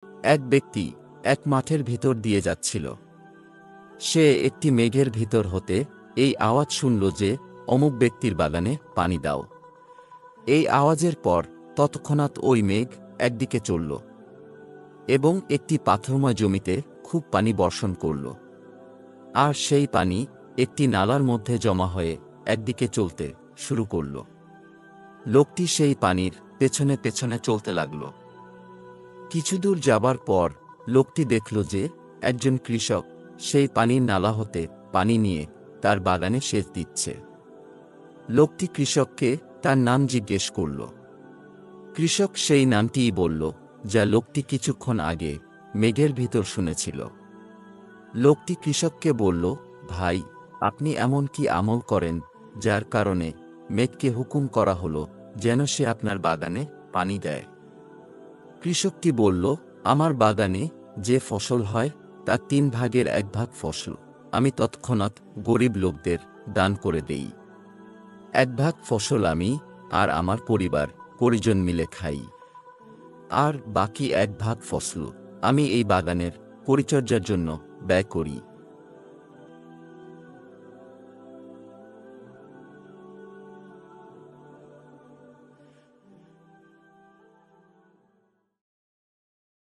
এক ব্যক্তি এক মাঠের ভিতর দিয়ে যাচ্ছিল। সে একটি মেঘের ভিতর হতে এই আওয়াজ শুনল যে, অমুক ব্যক্তির বাগানে পানি দাও। এই আওয়াজের পর তৎক্ষণাৎ ওই মেঘ একদিকে চলল এবং একটি পাথরময় জমিতে খুব পানি বর্ষণ করল। আর সেই পানি একটি নালার মধ্যে জমা হয়ে একদিকে চলতে শুরু করল। লোকটি সেই পানির পেছনে পেছনে চলতে লাগল। কিছুদূর যাবার পর লোকটি দেখল যে একজন কৃষক সেই পানির নালা হতে পানি নিয়ে তার বাগানে সেচ দিচ্ছে। লোকটি কৃষককে তার নাম জিজ্ঞেস করল। কৃষক সেই নামটিই বলল, যা লোকটি কিছুক্ষণ আগে মেঘের ভিতর শুনেছিল। লোকটি কৃষককে বলল, ভাই, আপনি এমন কি আমল করেন যার কারণে মেঘকে হুকুম করা হলো যেন সে আপনার বাগানে পানি দেয়? কৃষকটি বলল, আমার বাগানে যে ফসল হয় তার 1/3 ফসল আমি তৎক্ষণাৎ গরিব লোকদের দান করে দেই। 1 ভাগ ফসল আমি আর আমার পরিজন মিলে খাই। আর বাকি 1 ভাগ ফসল আমি এই বাগানের পরিচর্যার জন্য ব্যয় করি।